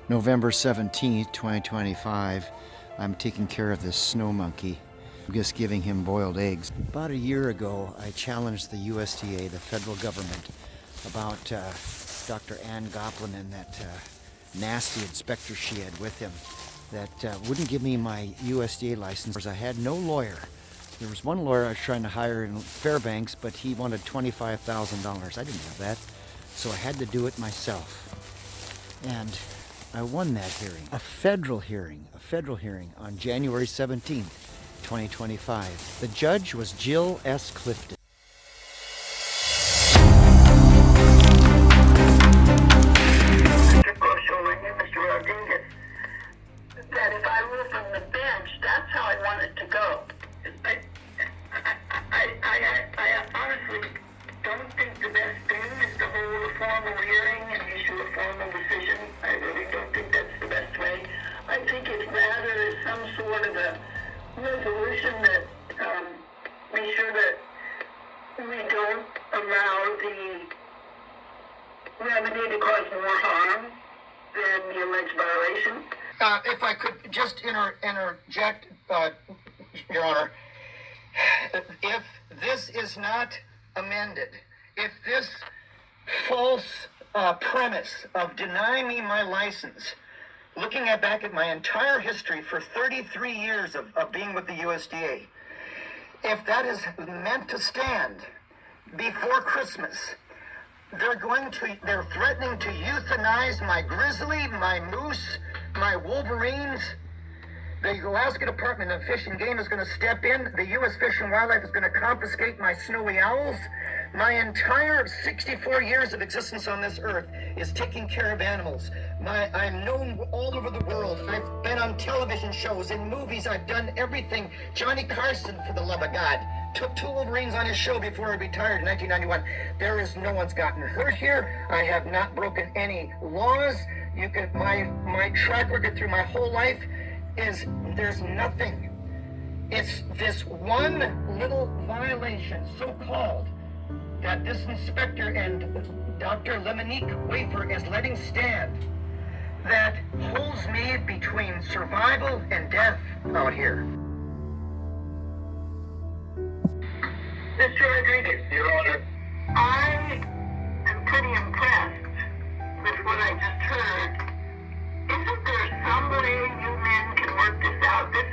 November 17th, 2025, I'm taking care of this snow monkey. I'm just giving him boiled eggs. About a year ago, I challenged the USDA, the federal government, about Dr. Ann Goplin and that nasty inspector she had with him that wouldn't give me my USDA license. I had no lawyer. There was one lawyer I was trying to hire in Fairbanks, but he wanted $25,000. I didn't have that, so I had to do it myself. And I won that hearing, a federal hearing on January 17th, 2025. The judge was Jill S. Clifton. Mr. Kroschel and Mr. Rodriguez, that if I were from the bench, that's how I want it to go. I honestly don't think the best thing is to hold a formal hearing and issue a formal decision. I really don't think that's the best way. I think it's rather is some sort of a resolution that make sure that we don't allow the remedy to cause more harm than the alleged violation. If I could just interject, Your Honor, if this is not amended, if this false premise of denying me my license, looking back at my entire history for 33 years of being with the USDA, if that is meant to stand before Christmas, they're threatening to euthanize my grizzly, my moose, my wolverines. The Alaska Department of Fish and Game is going to step in. The U.S. Fish and Wildlife is going to confiscate my snowy owls. My entire 64 years of existence on this earth is taking care of animals. I'm known all over the world. I've been on television shows, in movies. I've done everything. Johnny Carson, for the love of God, took 2 Wolverines on his show before he retired in 1991. No one's gotten hurt here. I have not broken any laws. My track record through my whole life is there's nothing. It's this one little violation, so-called, that this inspector and Dr. Lemonique Wafer is letting stand, that holds me between survival and death out here. Mr. Rodriguez, Your Honor, I am pretty impressed with what I just heard. Isn't there some way you men can work this out? This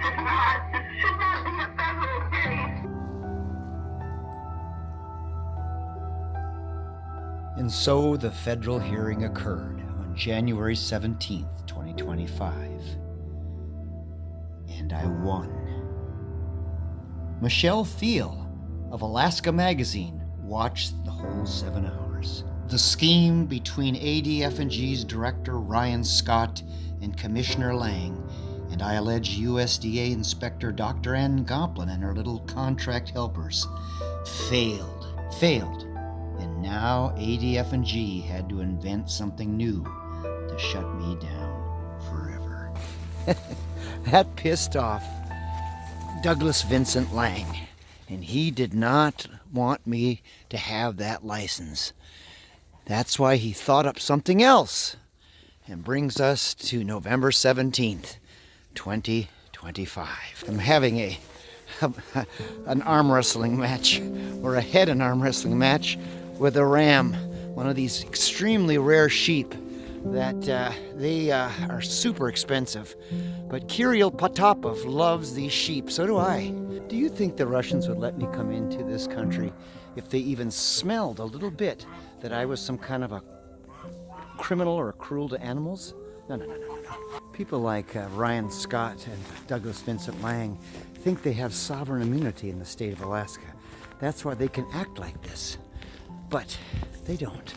should not be a federal case. And so the federal hearing occurred on January 17th, 2025. And I won. Michelle Thiel of Alaska Magazine watched the whole 7 hours. The scheme between ADF&G's director Ryan Scott and Commissioner Lang, and I allege USDA Inspector Dr. Ann Goplin and her little contract helpers, failed. And now ADF&G had to invent something new to shut me down forever. That pissed off Douglas Vincent Lang, and he did not want me to have that license. That's why he thought up something else, and brings us to November 17th, 2025. I'm having an arm wrestling match, or a head and arm wrestling match with a ram, one of these extremely rare sheep that they are super expensive. But Kirill Potapov loves these sheep, so do I. Do you think the Russians would let me come into this country if they even smelled a little bit that I was some kind of a criminal or cruel to animals? No. People like Ryan Scott and Douglas Vincent Lang think they have sovereign immunity in the state of Alaska. That's why they can act like this. But they don't.